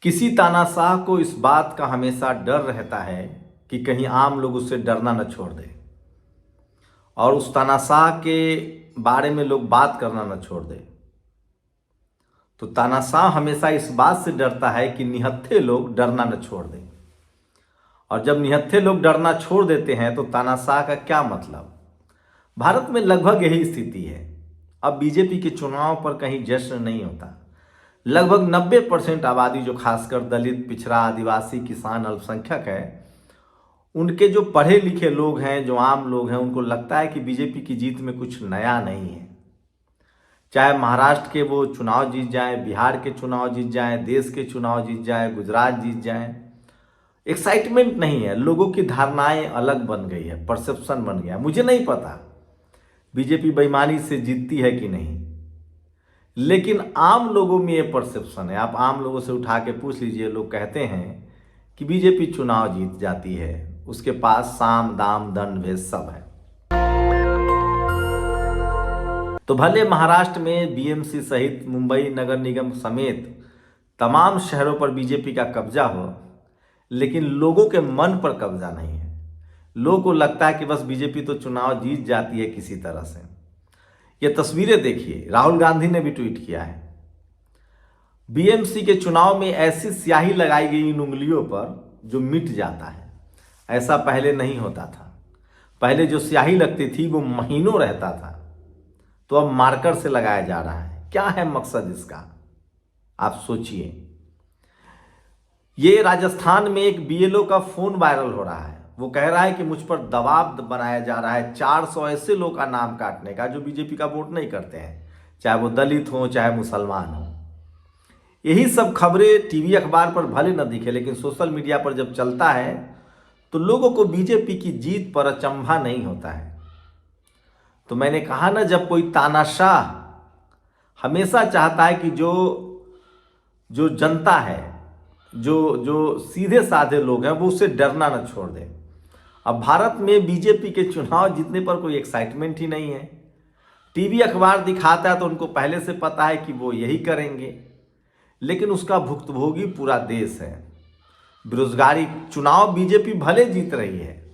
किसी तानाशाह को इस बात का हमेशा डर रहता है कि कहीं आम लोग उससे डरना न छोड़ दें और उस तानाशाह के बारे में लोग बात करना न छोड़ दें। तो तानाशाह हमेशा इस बात से डरता है कि निहत्थे लोग डरना न छोड़ दें, और जब निहत्थे लोग डरना छोड़ देते हैं तो तानाशाह का क्या मतलब। भारत में लगभग यही स्थिति है। अब बीजेपी के चुनाव पर कहीं जश्न नहीं होता। लगभग 90% आबादी, जो खासकर दलित, पिछड़ा, आदिवासी, किसान, अल्पसंख्यक है, उनके जो पढ़े लिखे लोग हैं, जो आम लोग हैं, उनको लगता है कि बीजेपी की जीत में कुछ नया नहीं है। चाहे महाराष्ट्र के वो चुनाव जीत जाए, बिहार के चुनाव जीत जाए, देश के चुनाव जीत जाए, गुजरात जीत जाए, एक्साइटमेंट नहीं है। लोगों की धारणाएं अलग बन गई है, परसेप्शन बन गया। मुझे नहीं पता बीजेपी बेईमानी से जीतती है कि नहीं, लेकिन आम लोगों में ये परसेप्शन है। आप आम लोगों से उठा के पूछ लीजिए, लोग कहते हैं कि बीजेपी चुनाव जीत जाती है, उसके पास साम दाम दंड भेद सब है। तो भले महाराष्ट्र में बीएमसी सहित मुंबई नगर निगम समेत तमाम शहरों पर बीजेपी का कब्जा हो, लेकिन लोगों के मन पर कब्जा नहीं है। लोगों को लगता है कि बस बीजेपी तो चुनाव जीत जाती है किसी तरह से। ये तस्वीरें देखिए, राहुल गांधी ने भी ट्वीट किया है। बीएमसी के चुनाव में ऐसी स्याही लगाई गई इन उंगलियों पर जो मिट जाता है। ऐसा पहले नहीं होता था। पहले जो स्याही लगती थी वो महीनों रहता था, तो अब मार्कर से लगाया जा रहा है। क्या है मकसद इसका, आप सोचिए। ये राजस्थान में एक बीएलओ का फोन वायरल हो रहा है। वो कह रहा है कि मुझ पर दबाव बनाया जा रहा है 400 ऐसे लोग का नाम काटने का जो बीजेपी का वोट नहीं करते हैं, चाहे वो दलित हो चाहे मुसलमान हो। यही सब खबरें टीवी अखबार पर भले न दिखे, लेकिन सोशल मीडिया पर जब चलता है तो लोगों को बीजेपी की जीत पर अचंभा नहीं होता है। तो मैंने कहा ना, जब कोई तानाशाह हमेशा चाहता है कि जो जनता है, जो सीधे साधे लोग हैं, वो उससे डरना न छोड़ दें। अब भारत में बीजेपी के चुनाव जीतने पर कोई एक्साइटमेंट ही नहीं है। टीवी अखबार दिखाता है तो उनको पहले से पता है कि वो यही करेंगे, लेकिन उसका भुक्तभोगी पूरा देश है। बेरोजगारी, चुनाव बीजेपी भले जीत रही है,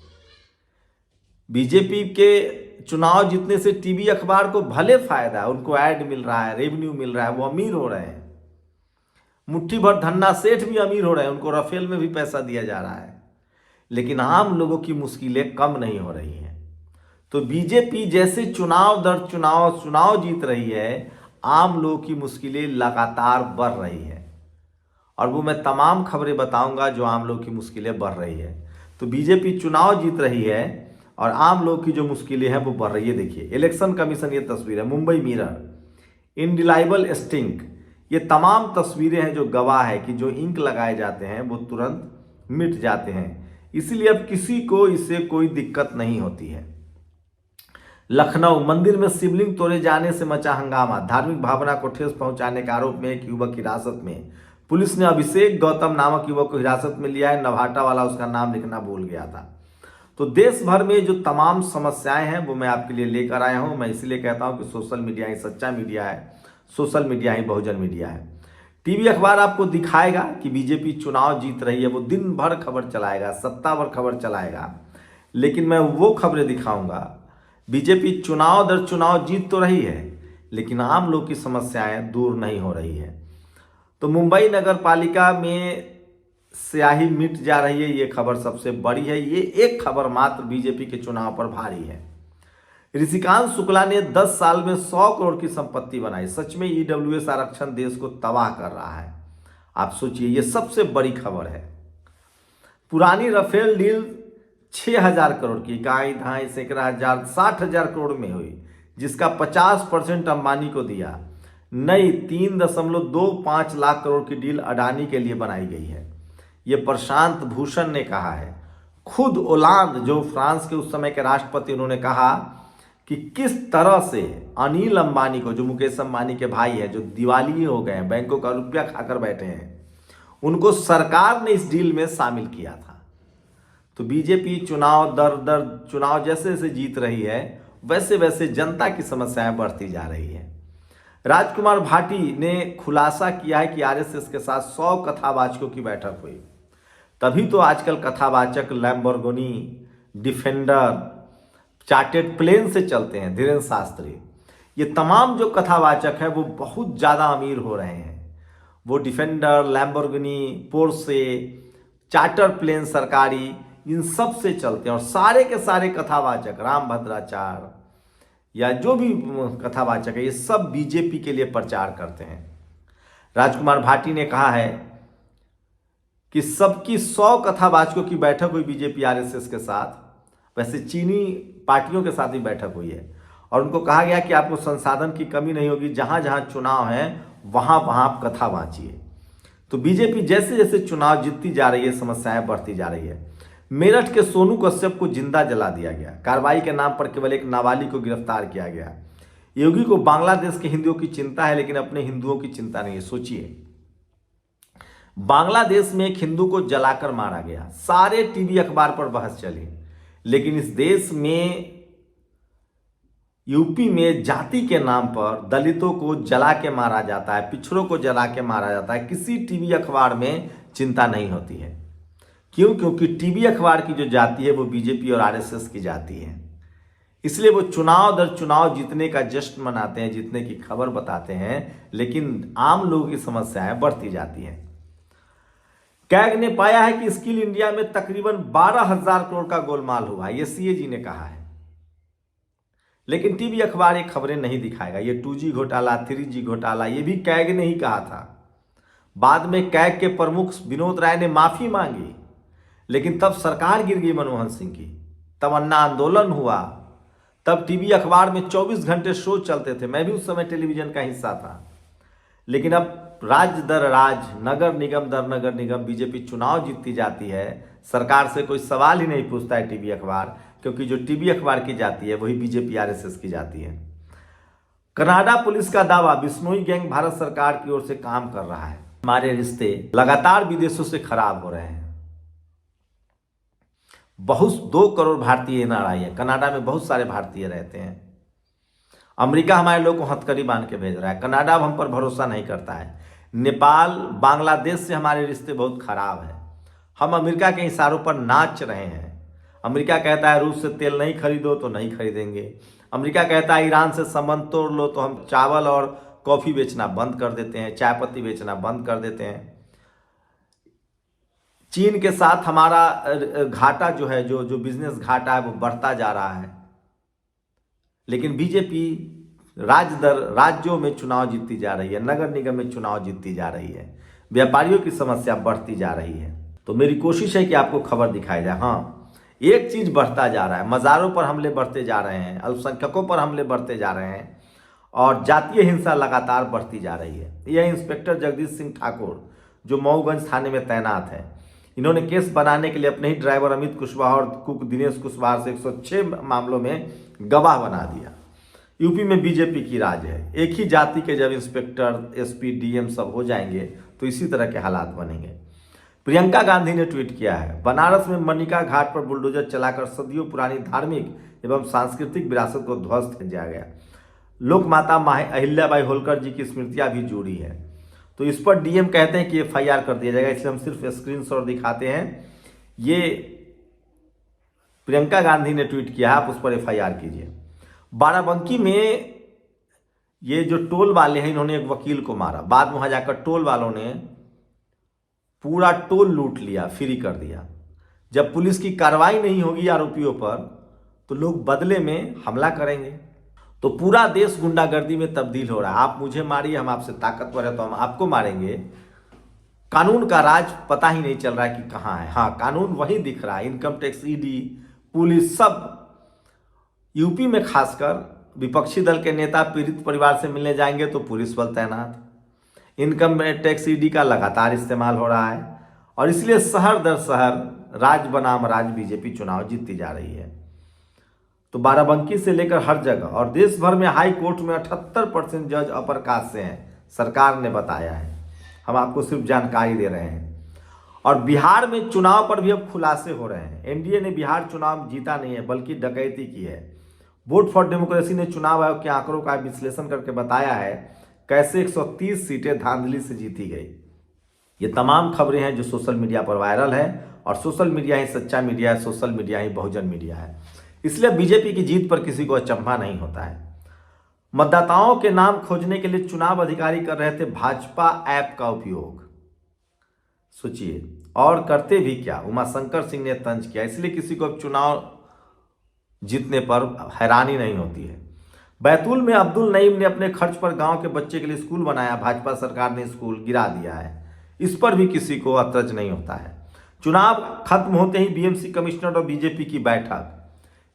बीजेपी के चुनाव जीतने से टीवी अखबार को भले फायदा है, उनको ऐड मिल रहा है, रेवेन्यू मिल रहा है, वो अमीर हो रहे हैं। मुट्ठी भर धन्ना सेठ भी अमीर हो रहे हैं, उनको राफेल में भी पैसा दिया जा रहा है, लेकिन आम लोगों की मुश्किलें कम नहीं हो रही हैं। तो बीजेपी जैसे चुनाव दर चुनाव जीत रही है, आम लोगों की मुश्किलें लगातार बढ़ रही है, और वो मैं तमाम खबरें बताऊंगा जो आम लोगों की मुश्किलें बढ़ रही है। तो बीजेपी चुनाव जीत रही है और आम लोगों की जो मुश्किलें हैं वो बढ़ रही है। देखिए, इलेक्शन कमीशन, ये तस्वीर है, मुंबई मिरर, इंडिलाइबल स्टिंक, ये तमाम तस्वीरें हैं जो गवाह है कि जो इंक लगाए जाते हैं वो तुरंत मिट जाते हैं। इसीलिए अब किसी को इससे कोई दिक्कत नहीं होती है। लखनऊ मंदिर में शिवलिंग तोड़े जाने से मचा हंगामा। धार्मिक भावना को ठेस पहुंचाने के आरोप में एक युवक हिरासत में। पुलिस ने अभिषेक गौतम नामक युवक को हिरासत में लिया है। नवाटा वाला उसका नाम लिखना भूल गया था। तो देश भर में जो तमाम समस्याएं हैं वो मैं आपके लिए लेकर आया हूं। मैं इसलिए कहता हूं कि सोशल मीडिया ही सच्चा मीडिया है, सोशल मीडिया ही बहुजन मीडिया है। टीवी अखबार आपको दिखाएगा कि बीजेपी चुनाव जीत रही है, वो दिन भर खबर चलाएगा, सप्ताह भर खबर चलाएगा, लेकिन मैं वो खबरें दिखाऊंगा। बीजेपी चुनाव दर चुनाव जीत तो रही है, लेकिन आम लोग की समस्याएं दूर नहीं हो रही है। तो मुंबई नगर पालिका में स्याही मिट जा रही है, ये खबर सबसे बड़ी है। ये एक खबर मात्र बीजेपी के चुनाव पर भारी है। ऋषिकांत शुक्ला ने 10 साल में 100 करोड़ की संपत्ति बनाई। सच में ईडब्ल्यूएस आरक्षण देश को तबाह कर रहा है। आप सोचिए, ये सबसे बड़ी खबर है। पुरानी राफेल डील 6000 करोड़ की, इकाई धाई सैकड़ा हजार 60,000 करोड़ में हुई, जिसका 50% अंबानी को दिया। नई 3.25 लाख करोड़ की डील अडानी के लिए बनाई गई है। ये प्रशांत भूषण ने कहा है। खुद ओलांद, जो फ्रांस के उस समय के राष्ट्रपति, उन्होंने कहा कि किस तरह से अनिल अंबानी को, जो मुकेश अंबानी के भाई है, जो दिवाली हो गए हैं, बैंकों का रुपया खाकर बैठे हैं, उनको सरकार ने इस डील में शामिल किया था। तो बीजेपी चुनाव दर चुनाव जैसे जैसे जीत रही है, वैसे वैसे जनता की समस्याएं बढ़ती जा रही है। राजकुमार भाटी ने खुलासा किया है कि आरएसएस के साथ 100 कथावाचकों की बैठक हुई। तभी तो आजकल कथावाचक लैम्बोर्गिनी, डिफेंडर, चार्टेड प्लेन से चलते हैं। धीरेन्द्र शास्त्री, ये तमाम जो कथावाचक है वो बहुत ज़्यादा अमीर हो रहे हैं। वो Defender, Lamborghini, Porsche, charter plane सरकारी, इन सब से चलते हैं। और सारे के सारे कथावाचक, राम भद्राचार्य या जो भी कथावाचक है, ये सब बीजेपी के लिए प्रचार करते हैं। राजकुमार भाटी ने कहा है कि सबकी 100 कथावाचकों की बैठक हुई बीजेपी आरएसएस के साथ। वैसे चीनी पार्टियों के साथ भी बैठक हुई है और उनको कहा गया कि आपको संसाधन की कमी नहीं होगी, जहां जहां चुनाव है वहां वहां आप कथा वांचिए। तो बीजेपी जैसे जैसे चुनाव जीतती जा रही है, समस्याएं बढ़ती जा रही है। मेरठ के सोनू कश्यप को जिंदा जला दिया गया। कार्रवाई के नाम पर केवल एक नाबालिग को गिरफ्तार किया गया। योगी को बांग्लादेश के हिंदुओं की चिंता है, लेकिन अपने हिंदुओं की चिंता नहीं है। सोचिए, बांग्लादेश में एक हिंदू को जलाकर मारा गया, सारे टीवी अखबार पर बहस चली। लेकिन इस देश में, यूपी में जाति के नाम पर दलितों को जला के मारा जाता है, पिछड़ों को जला के मारा जाता है। किसी टीवी अखबार में चिंता नहीं होती है। क्यों? क्योंकि टीवी अखबार की जो जाति है वो बीजेपी और आरएसएस की जाति है। इसलिए वो चुनाव दर चुनाव जीतने का जश्न मनाते हैं, जीतने की खबर बताते हैं, लेकिन आम लोगों की समस्याएं बढ़ती जाती हैं। कैग ने पाया है कि स्किल इंडिया में तकरीबन 12,000 करोड़ का गोलमाल हुआ, ये सीएजी ने कहा है। लेकिन टीवी अखबार ये खबरें नहीं दिखाएगा। ये 2G घोटाला, 3G घोटाला, ये भी कैग ने ही कहा था। बाद में कैग के प्रमुख विनोद राय ने माफी मांगी, लेकिन तब सरकार गिर गई मनमोहन सिंह की, तब अन्ना आंदोलन हुआ, तब टीवी अखबार में 24 घंटे शो चलते थे। मैं भी उस समय टेलीविजन का हिस्सा था। लेकिन अब राज्य दर राज्य, नगर निगम दर नगर निगम बीजेपी चुनाव जीतती जाती है। सरकार से कोई सवाल ही नहीं पूछता है टीवी अखबार, क्योंकि जो टीवी अखबार की जाती है वही बीजेपी आरएसएस की जाती है। कनाडा पुलिस का दावा, बिश्नोई गैंग भारत सरकार की ओर से काम कर रहा है। हमारे रिश्ते लगातार विदेशों से खराब हो रहे हैं। 2 करोड़ भारतीय एनआरआई है। कनाडा में बहुत सारे भारतीय रहते हैं। अमेरिका हमारे लोग को हथकड़ी बांध के भेज रहा है। कनाडा अब हम पर भरोसा नहीं करता है। नेपाल, बांग्लादेश से हमारे रिश्ते बहुत खराब हैं। हम अमेरिका के इशारों पर नाच रहे हैं। अमेरिका कहता है रूस से तेल नहीं खरीदो तो नहीं खरीदेंगे। अमेरिका कहता है ईरान से संबंध तोड़ लो तो हम चावल और कॉफ़ी बेचना बंद कर देते हैं, चाय पत्ती बेचना बंद कर देते हैं। चीन के साथ हमारा घाटा जो है, जो बिजनेस घाटा है वो बढ़ता जा रहा है। लेकिन बीजेपी राज्यों में चुनाव जीतती जा रही है, नगर निगम में चुनाव जीतती जा रही है, व्यापारियों की समस्या बढ़ती जा रही है। तो मेरी कोशिश है कि आपको खबर दिखाई जाए। हाँ, एक चीज बढ़ता जा रहा है, मज़ारों पर हमले बढ़ते जा रहे हैं, अल्पसंख्यकों पर हमले बढ़ते जा रहे हैं और जातीय हिंसा लगातार बढ़ती जा रही है। यह इंस्पेक्टर जगदीश सिंह ठाकुर जो मऊगंज थाने में तैनात है, इन्होंने केस बनाने के लिए अपने ही ड्राइवर अमित कुशवाहा और कुक दिनेश कुशवाहा से 106 मामलों में गवाह बना दिया। यूपी में बीजेपी की राज है। एक ही जाति के जब इंस्पेक्टर, एसपी, डीएम सब हो जाएंगे तो इसी तरह के हालात बनेंगे। प्रियंका गांधी ने ट्वीट किया है, बनारस में मनिका घाट पर बुलडोजर चलाकर सदियों पुरानी धार्मिक एवं सांस्कृतिक विरासत को ध्वस्त किया गया। लोक माता अहिल्याबाई होलकर जी की स्मृतियां भी जुड़ी है। तो इस पर डीएम कहते हैं कि एफआईआर कर दिया जाएगा, इसलिए हम सिर्फ स्क्रीनशॉट दिखाते हैं। ये प्रियंका गांधी ने ट्वीट किया है, आप उस पर एफआईआर कीजिए। बाराबंकी में ये जो टोल वाले हैं, इन्होंने एक वकील को मारा। बाद में वहां जाकर टोल वालों ने पूरा टोल लूट लिया, फ्री कर दिया। जब पुलिस की कार्रवाई नहीं होगी आरोपियों पर तो लोग बदले में हमला करेंगे। तो पूरा देश गुंडागर्दी में तब्दील हो रहा है। आप मुझे मारिए, हम आपसे ताकतवर है तो हम आपको मारेंगे। कानून का राज पता ही नहीं चल रहा है कि कहाँ है। हाँ, कानून वही दिख रहा है। इनकम टैक्स, ईडी, पुलिस, सब। यूपी में खासकर विपक्षी दल के नेता पीड़ित परिवार से मिलने जाएंगे तो पुलिस बल तैनात। इनकम टैक्स, ईडी का लगातार इस्तेमाल हो रहा है और इसलिए शहर दर शहर, राज्य बनाम राज्य बीजेपी चुनाव जीतती जा रही है। तो बाराबंकी से लेकर हर जगह और देश भर में हाई कोर्ट में 78% जज अपर कास्ट से हैं, सरकार ने बताया है। हम आपको सिर्फ जानकारी दे रहे हैं। और बिहार में चुनाव पर भी अब खुलासे हो रहे हैं। एनडीए ने बिहार चुनाव जीता नहीं है बल्कि डकैती की है। वोट फॉर डेमोक्रेसी ने चुनाव आयोग के आंकड़ों का विश्लेषण करके बताया है कैसे 130 सीटें धांधली से जीती गई। ये तमाम खबरें हैं जो सोशल मीडिया पर वायरल है, और सोशल मीडिया ही सच्चा मीडिया है, सोशल मीडिया ही बहुजन मीडिया है। इसलिए बीजेपी की जीत पर किसी को अचंभा नहीं होता है। मतदाताओं के नाम खोजने के लिए चुनाव अधिकारी कर रहे थे भाजपा ऐप का उपयोग। सोचिए, और करते भी क्या, उमाशंकर सिंह ने तंज किया। इसलिए किसी को अब चुनाव जीतने पर हैरानी नहीं होती है। बैतूल में अब्दुल नईम ने अपने खर्च पर गांव के बच्चे के लिए स्कूल बनाया, भाजपा सरकार ने स्कूल गिरा दिया है। इस पर भी किसी को अतरज नहीं होता है। चुनाव खत्म होते ही बीएमसी कमिश्नर और बीजेपी की बैठक,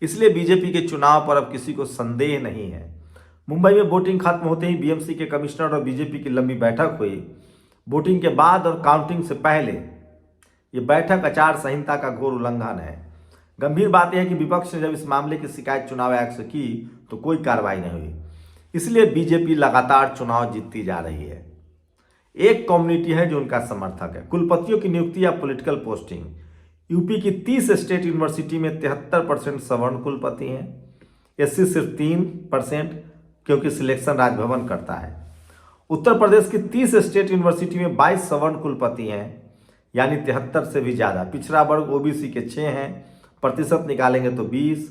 इसलिए बीजेपी के चुनाव पर अब किसी को संदेह नहीं है। मुंबई में वोटिंग खत्म होते ही बीएमसी के कमिश्नर और बीजेपी की लंबी बैठक हुई। वोटिंग के बाद और काउंटिंग से पहले ये बैठक आचार संहिता का घोर उल्लंघन है। गंभीर बात यह है कि विपक्ष ने जब इस मामले की शिकायत चुनाव आयोग से की तो कोई कार्रवाई नहीं हुई। इसलिए बीजेपी लगातार चुनाव जीतती जा रही है। एक कम्युनिटी है जो उनका समर्थक है। कुलपतियों की नियुक्ति या पॉलिटिकल पोस्टिंग, यूपी की 30 स्टेट यूनिवर्सिटी में 73% सवर्ण कुलपति हैं। एससी सिर्फ 3%, क्योंकि सिलेक्शन राजभवन करता है। उत्तर प्रदेश की 30 स्टेट यूनिवर्सिटी में 22 सवर्ण कुलपति हैं, यानी 73 से भी ज़्यादा। पिछड़ा वर्ग ओबीसी के 6 हैं, प्रतिशत निकालेंगे तो 20।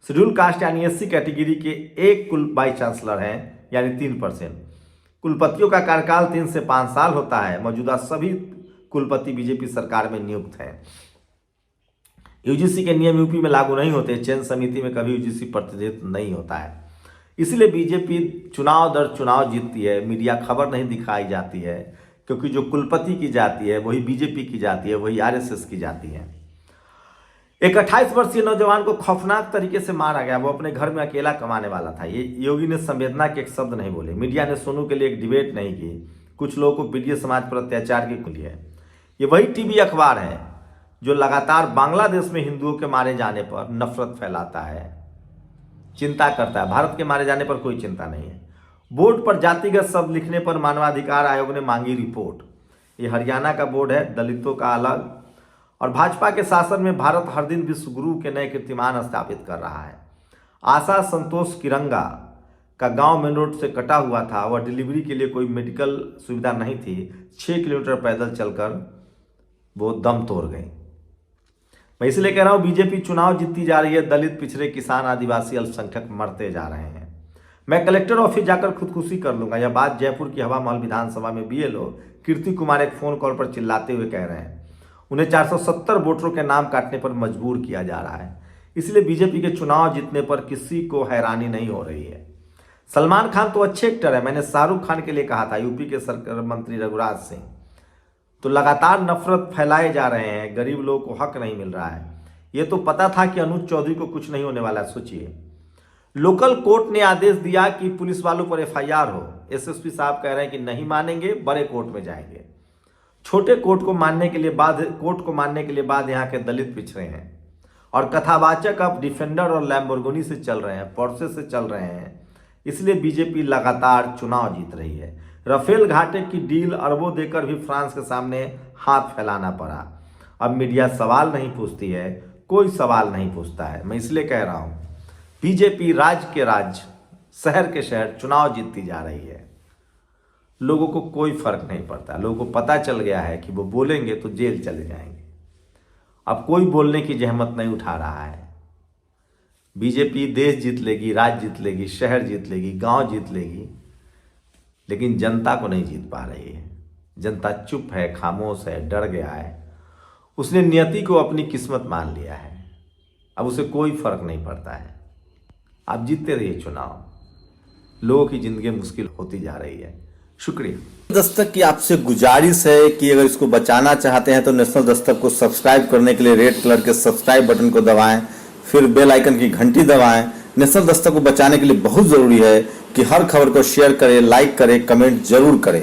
शेड्यूल कास्ट यानी एससी कैटेगरी के एक कुल वाइस चांसलर हैं, यानी 3%। कुलपतियों का कार्यकाल 3 से 5 साल होता है। मौजूदा सभी कुलपति बीजेपी सरकार में नियुक्त हैं। यूजीसी के नियम यूपी में लागू नहीं होते। चयन समिति में कभी यूजीसी प्रतिनिधित्व नहीं होता है। इसलिए बीजेपी चुनाव दर चुनाव जीतती है। मीडिया खबर नहीं दिखाई जाती है, क्योंकि जो कुलपति की जाती है वही बीजेपी की जाती है, वही आरएसएस की जाती है। एक 28 वर्षीय नौजवान को खौफनाक तरीके से मारा गया। वो अपने घर में अकेला कमाने वाला था। ये योगी ने संवेदना के एक शब्द नहीं बोले। मीडिया ने सोनू के लिए एक डिबेट नहीं की। कुछ लोगों को पीड़ित समाज पर अत्याचार की खुली है। ये वही टीवी अखबार है जो लगातार बांग्लादेश में हिंदुओं के मारे जाने पर नफरत फैलाता है, चिंता करता है। भारत के मारे जाने पर कोई चिंता नहीं है। बोर्ड पर जातिगत शब्द लिखने पर मानवाधिकार आयोग ने मांगी रिपोर्ट। ये हरियाणा का बोर्ड है, दलितों का अलग। और भाजपा के शासन में भारत हर दिन विश्व गुरु के नए कीर्तिमान स्थापित कर रहा है। आशा संतोष किरंगा का गांव मेन रोड से कटा हुआ था। वह डिलीवरी के लिए कोई मेडिकल सुविधा नहीं थी। 6 किलोमीटर पैदल चलकर वो दम तोड़ गई। मैं इसलिए कह रहा हूं, बीजेपी चुनाव जीतती जा रही है। दलित, पिछड़े, किसान, आदिवासी, अल्पसंख्यक मरते जा रहे हैं। मैं कलेक्टर ऑफिस जाकर खुदकुशी कर लूंगा। यह बात जयपुर की हवा महल विधानसभा में बीएलओ कीर्ति कुमार एक फोन कॉल पर चिल्लाते हुए कह रहे हैं। उन्हें 470 वोटरों के नाम काटने पर मजबूर किया जा रहा है। इसलिए बीजेपी के चुनाव जीतने पर किसी को हैरानी नहीं हो रही है। सलमान खान तो अच्छे एक्टर है। मैंने शाहरुख खान के लिए कहा था। यूपी के सरकार मंत्री रघुराज सिंह तो लगातार नफरत फैलाए जा रहे हैं। गरीब लोगों को हक नहीं मिल रहा है। ये तो पता था कि अनुज चौधरी को कुछ नहीं होने वाला। सोचिए, लोकल कोर्ट ने आदेश दिया कि पुलिस वालों पर एफआईआर हो। एसएसपी साहब कह रहे हैं कि नहीं मानेंगे, बड़े कोर्ट में जाएंगे। छोटे कोर्ट को मानने के लिए बाद यहाँ के दलित पिछड़े हैं। और कथावाचक अब डिफेंडर और लैम्बोर्गिनी से चल रहे हैं, पोर्शे से चल रहे हैं। इसलिए बीजेपी लगातार चुनाव जीत रही है। राफेल घाटे की डील अरबों देकर भी फ्रांस के सामने हाथ फैलाना पड़ा। अब मीडिया सवाल नहीं पूछती है, कोई सवाल नहीं पूछता है। मैं इसलिए कह रहा हूँ, बीजेपी राज्य के राज्य, शहर के शहर चुनाव जीतती जा रही है। लोगों को कोई फर्क नहीं पड़ता। लोगों को पता चल गया है कि वो बोलेंगे तो जेल चले जाएंगे। अब कोई बोलने की जहमत नहीं उठा रहा है। बीजेपी देश जीत लेगी, राज्य जीत लेगी, शहर जीत लेगी, गांव जीत लेगी, लेकिन जनता को नहीं जीत पा रही है। जनता चुप है, खामोश है, डर गया है। उसने नियति को अपनी किस्मत मान लिया है। अब उसे कोई फर्क नहीं पड़ता है। आप जीतते रहिए चुनाव। लोगों की जिंदगी मुश्किल होती जा रही है। शुक्रिया। दस्तक की आपसे गुजारिश है कि अगर इसको बचाना चाहते हैं तो नेशनल दस्तक को सब्सक्राइब करने के लिए रेड कलर के सब्सक्राइब बटन को दबाएं, फिर बेल आइकन की घंटी दबाएं। नेशनल दस्तक को बचाने के लिए बहुत जरूरी है कि हर खबर को शेयर करें, लाइक करें, कमेंट जरूर करें।